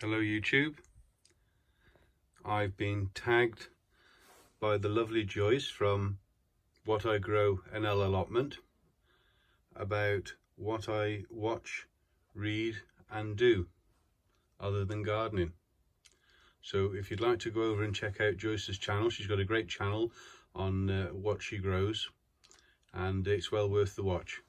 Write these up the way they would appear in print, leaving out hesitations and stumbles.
Hello YouTube. I've been tagged by the lovely Joyce from What I Grow NL Allotment about what I watch, read and do other than gardening. So if you'd like to go over and check out Joyce's channel, she's got a great channel on what she grows and it's well worth the watch.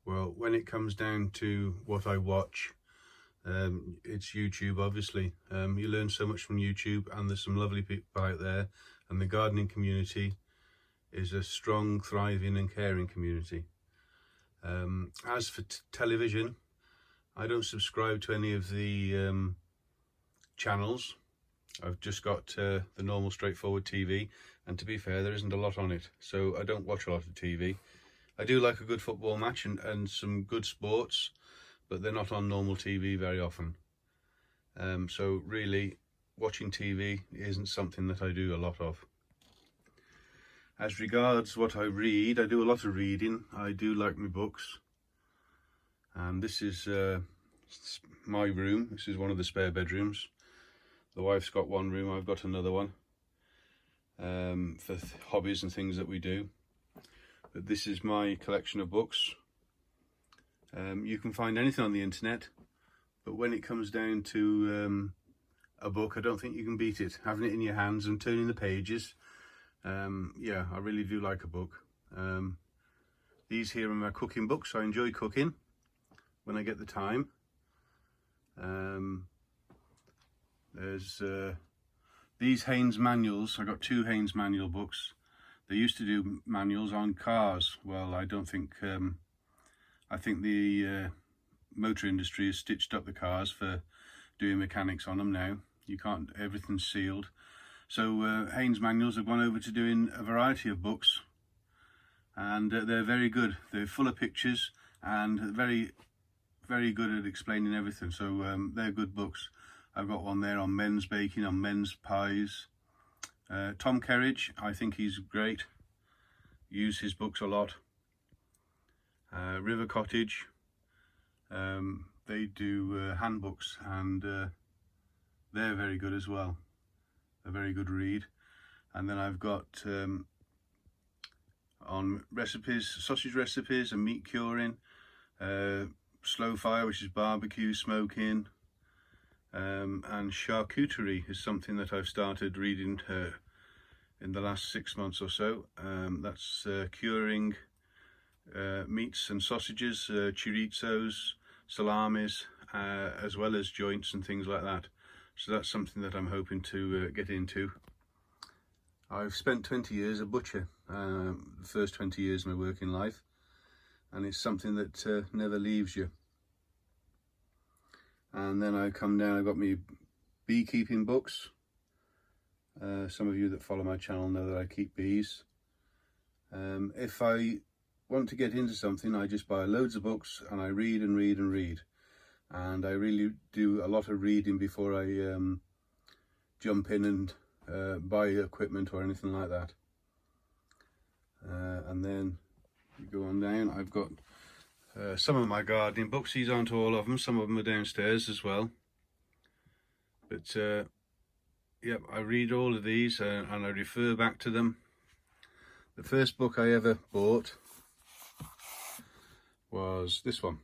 Well, when it comes down to what I watch, it's YouTube, obviously. You learn so much from YouTube, and there's some lovely people out there, and the gardening community is a strong, thriving and caring community. As for television, I don't subscribe to any of the channels. I've just got the normal straightforward TV, and to be fair, there isn't a lot on it, so I don't watch a lot of TV. I do like a good football match and some good sports, but they're not on normal TV very often. So really, watching TV isn't something that I do a lot of. As regards what I read, I do a lot of reading. I do like my books. And this is my room. This is one of the spare bedrooms. The wife's got one room, I've got another one, for hobbies and things that we do. But this is my collection of books. You can find anything on the internet, but when it comes down to a book, I don't think you can beat it. Having it in your hands and turning the pages, yeah, I really do like a book. These here are my cooking books. I enjoy cooking when I get the time. There's these Haynes manuals. I got two Haynes manual books. They used to do manuals on cars. Well, I don't think, I think the motor industry has stitched up the cars for doing mechanics on them now. You can't, everything's sealed. So Haynes manuals have gone over to doing a variety of books, and they're very good. They're full of pictures and very good at explaining everything. So they're good books. I've got one there on men's baking, on men's pies. Tom Kerridge, I think he's great. Use his books a lot. River Cottage, they do handbooks, and they're very good as well. A very good read. And then I've got on recipes, sausage recipes and meat curing, slow fire, which is barbecue, smoking, and charcuterie is something that I've started reading in the last 6 months or so. That's curing meats and sausages, chorizos, salamis, as well as joints and things like that. So that's something that I'm hoping to get into. I've spent 20 years a butcher, the first 20 years of my working life, and it's something that never leaves you. And then I come down, I've got my beekeeping books. Some of you that follow my channel know that I keep bees. If I want to get into something, I just buy loads of books and I read and read and read. And I really do a lot of reading before I jump in and buy equipment or anything like that. And then you go on down, I've got some of my gardening books. These aren't all of them, some of them are downstairs as well. But yep, I read all of these and I refer back to them. The first book I ever bought was this one,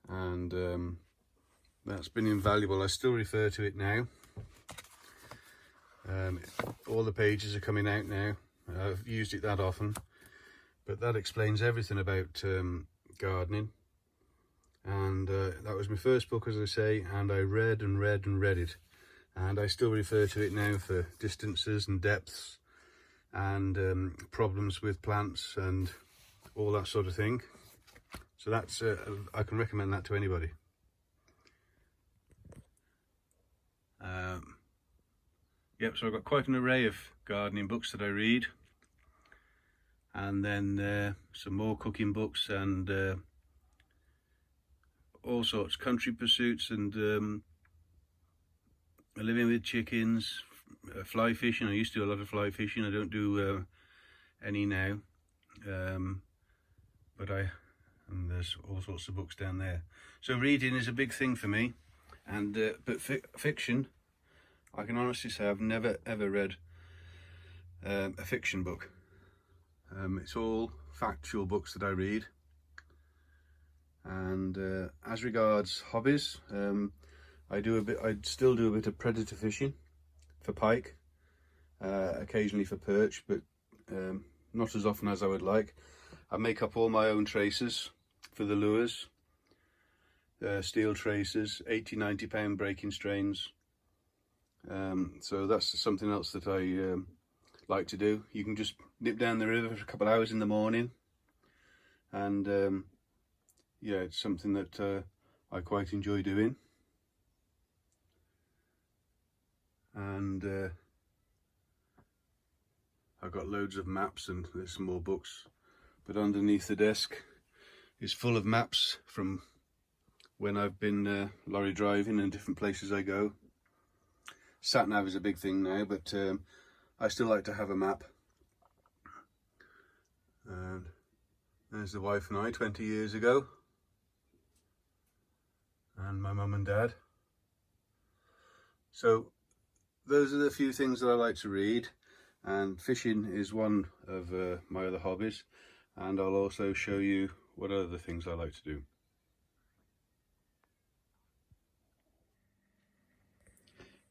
and that's been invaluable. I still refer to it now. All the pages are coming out now. I've used it that often, but that explains everything about gardening. And that was my first book, as I say, and I read and read and read it, and I still refer to it now for distances and depths and problems with plants and all that sort of thing. So that's I can recommend that to anybody. Yep, so I've got quite an array of gardening books that I read, and then some more cooking books and all sorts, country pursuits and living with chickens, fly fishing. I used to do a lot of fly fishing. I don't do any now, and there's all sorts of books down there. So reading is a big thing for me, and but fiction, I can honestly say I've never ever read a fiction book. It's all factual books that I read. And as regards hobbies, I still do a bit of predator fishing for pike, occasionally for perch, but not as often as I would like. I make up all my own traces for the lures, steel traces, 80-90 pound breaking strains. So that's something else that I like to do. You can just nip down the river for a couple of hours in the morning, and yeah, it's something that I quite enjoy doing. And I've got loads of maps, and there's some more books, but underneath the desk is full of maps from when I've been lorry driving and different places I go. Sat nav is a big thing now, but I still like to have a map. And there's the wife and I 20 years ago, and my mum and dad. So those are the few things that I like to read, and fishing is one of my other hobbies, and I'll also show you what other things I like to do.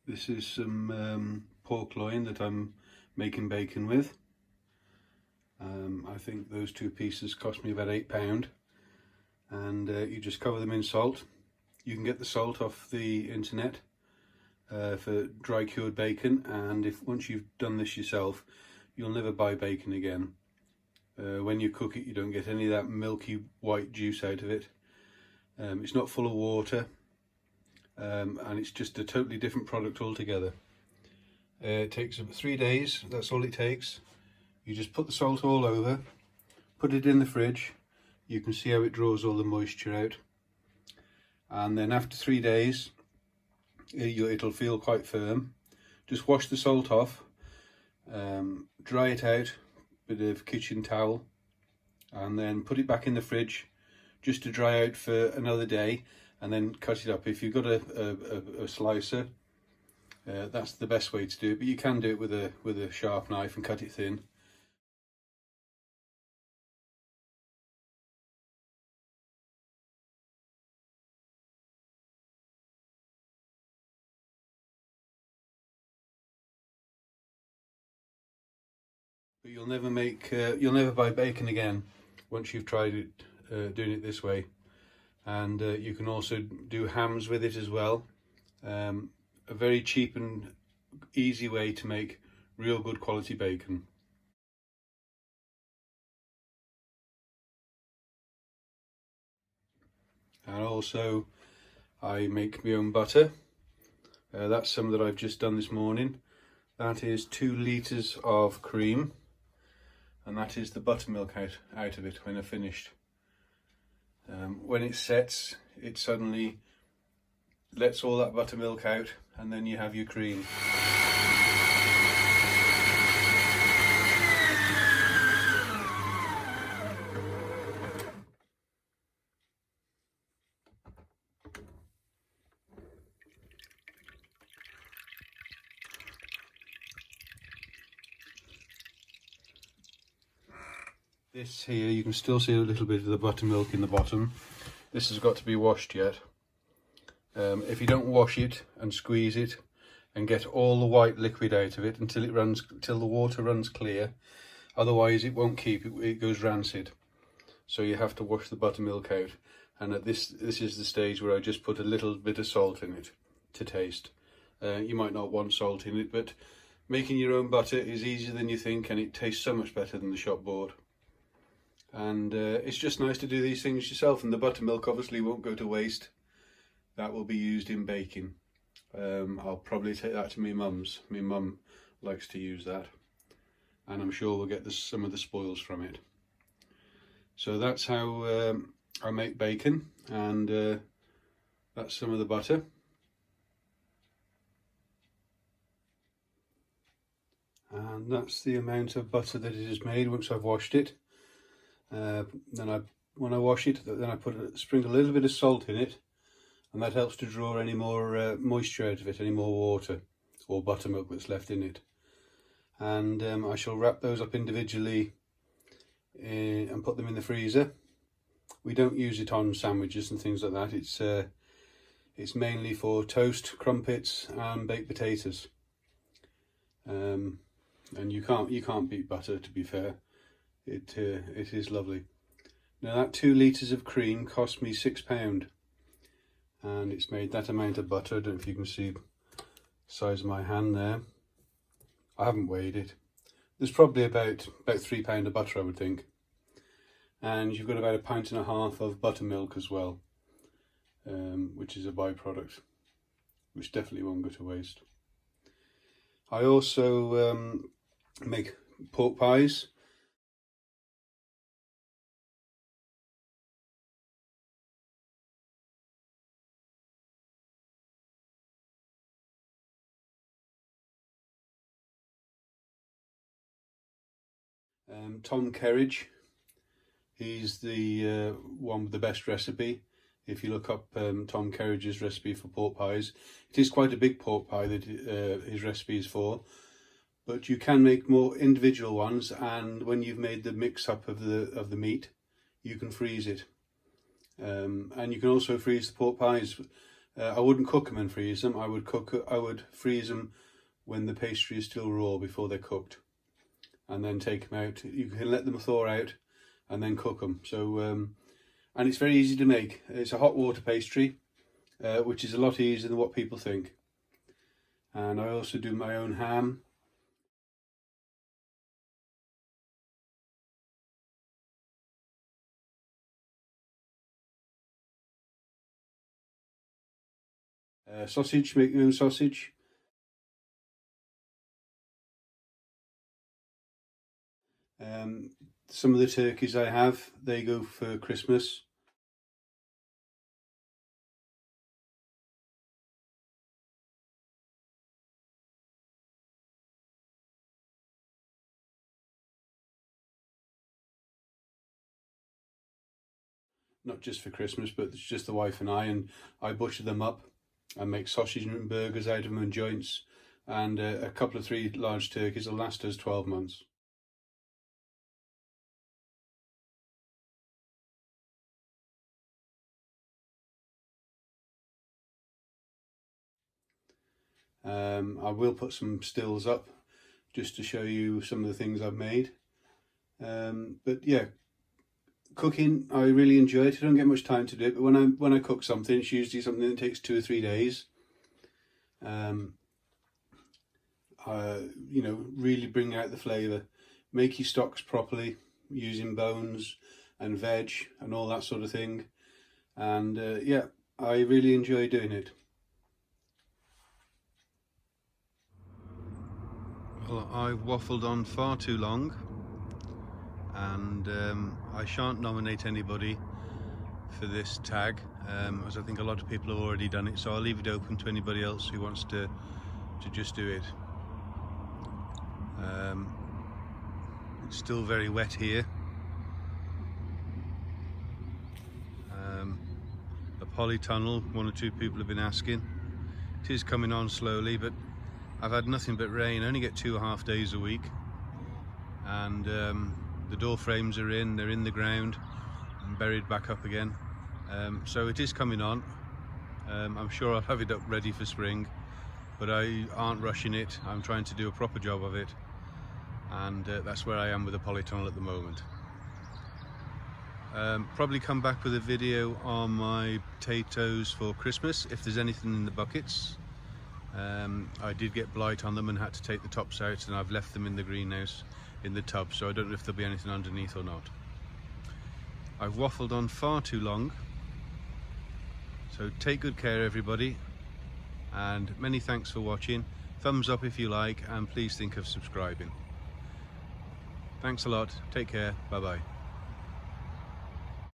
This is some pork loin that I'm making bacon with. I think those two pieces cost me about £8, and you just cover them in salt. You can get the salt off the internet for dry cured bacon, and once you've done this yourself, you'll never buy bacon again. When you cook it, you don't get any of that milky white juice out of it. It's not full of water, and it's just a totally different product altogether. It takes about 3 days, that's all it takes. You just put the salt all over, put it in the fridge. You can see how it draws all the moisture out, and then after 3 days it'll feel quite firm. Just wash the salt off, dry it out, bit of kitchen towel, and then put it back in the fridge just to dry out for another day, and then cut it up. If you've got a slicer, that's the best way to do it, but you can do it with a sharp knife and cut it thin. But you'll never buy bacon again once you've tried it doing it this way. And you can also do hams with it as well. A very cheap and easy way to make real good quality bacon. And also I make my own butter. That's some that I've just done this morning. That is 2 litres of cream, and that is the buttermilk out of it when I've finished. When it sets, it suddenly lets all that buttermilk out, and then you have your cream. This here, you can still see a little bit of the buttermilk in the bottom. This has got to be washed yet. If you don't wash it and squeeze it and get all the white liquid out of it until the water runs clear, otherwise it won't keep, it goes rancid. So you have to wash the buttermilk out. And this is the stage where I just put a little bit of salt in it to taste. You might not want salt in it, but making your own butter is easier than you think, and it tastes so much better than the shop bought. And it's just nice to do these things yourself. And the buttermilk obviously won't go to waste. That will be used in baking. I'll probably take that to my mum's. My mum likes to use that, and I'm sure we'll get some of the spoils from it. So that's how I make bacon, and that's some of the butter. And that's the amount of butter that it has made once I've washed it. When I wash it, then I sprinkle a little bit of salt in it, and that helps to draw any more moisture out of it, any more water or buttermilk that's left in it. And I shall wrap those up individually and put them in the freezer. We don't use it on sandwiches and things like that. It's mainly for toast, crumpets and baked potatoes. And you can't beat butter, to be fair. It is lovely. Now that 2 litres of cream cost me £6, and it's made that amount of butter. I don't know if you can see the size of my hand there. I haven't weighed it. There's probably about £3 of butter, I would think. And you've got about 1.5 pints of buttermilk as well, which is a byproduct, which definitely won't go to waste. I also make pork pies. Tom Kerridge, he's the one with the best recipe. If you look up Tom Kerridge's recipe for pork pies, it is quite a big pork pie that his recipe is for, but you can make more individual ones, and when you've made the mix up of the meat, you can freeze it. And you can also freeze the pork pies. I wouldn't cook them and freeze them. I would freeze them when the pastry is still raw before they're cooked, and then take them out. You can let them thaw out and then cook them. So and it's very easy to make. It's a hot water pastry, which is a lot easier than what people think. And I also do my own ham. Sausage, make your own sausage. Some of the turkeys I have, they go for Christmas. Not just for Christmas, but it's just the wife and I butcher them up and make sausage and burgers out of them and joints. And a couple of 3 large turkeys will last us 12 months. I will put some stills up just to show you some of the things I've made. But yeah, cooking, I really enjoy it. I don't get much time to do it, but when I cook something, it's usually something that takes 2 or 3 days. You know, really bring out the flavour. Make your stocks properly, using bones and veg and all that sort of thing. And yeah, I really enjoy doing it. Well, I've waffled on far too long, and I shan't nominate anybody for this tag, as I think a lot of people have already done it, so I'll leave it open to anybody else who wants to just do it. It's still very wet here. The polytunnel, 1 or 2 people have been asking. It is coming on slowly, but I've had nothing but rain. I only get 2.5 days a week, and the door frames are in, they're in the ground and buried back up again. So it is coming on. I'm sure I'll have it up ready for spring, but I aren't rushing it. I'm trying to do a proper job of it, and that's where I am with the polytunnel at the moment. Probably come back with a video on my potatoes for Christmas, if there's anything in the buckets. I did get blight on them and had to take the tops out, and I've left them in the greenhouse in the tub, so I don't know if there'll be anything underneath or not. I've waffled on far too long, so take good care everybody, and many thanks for watching. Thumbs up if you like, and please think of subscribing. Thanks a lot, take care, bye bye.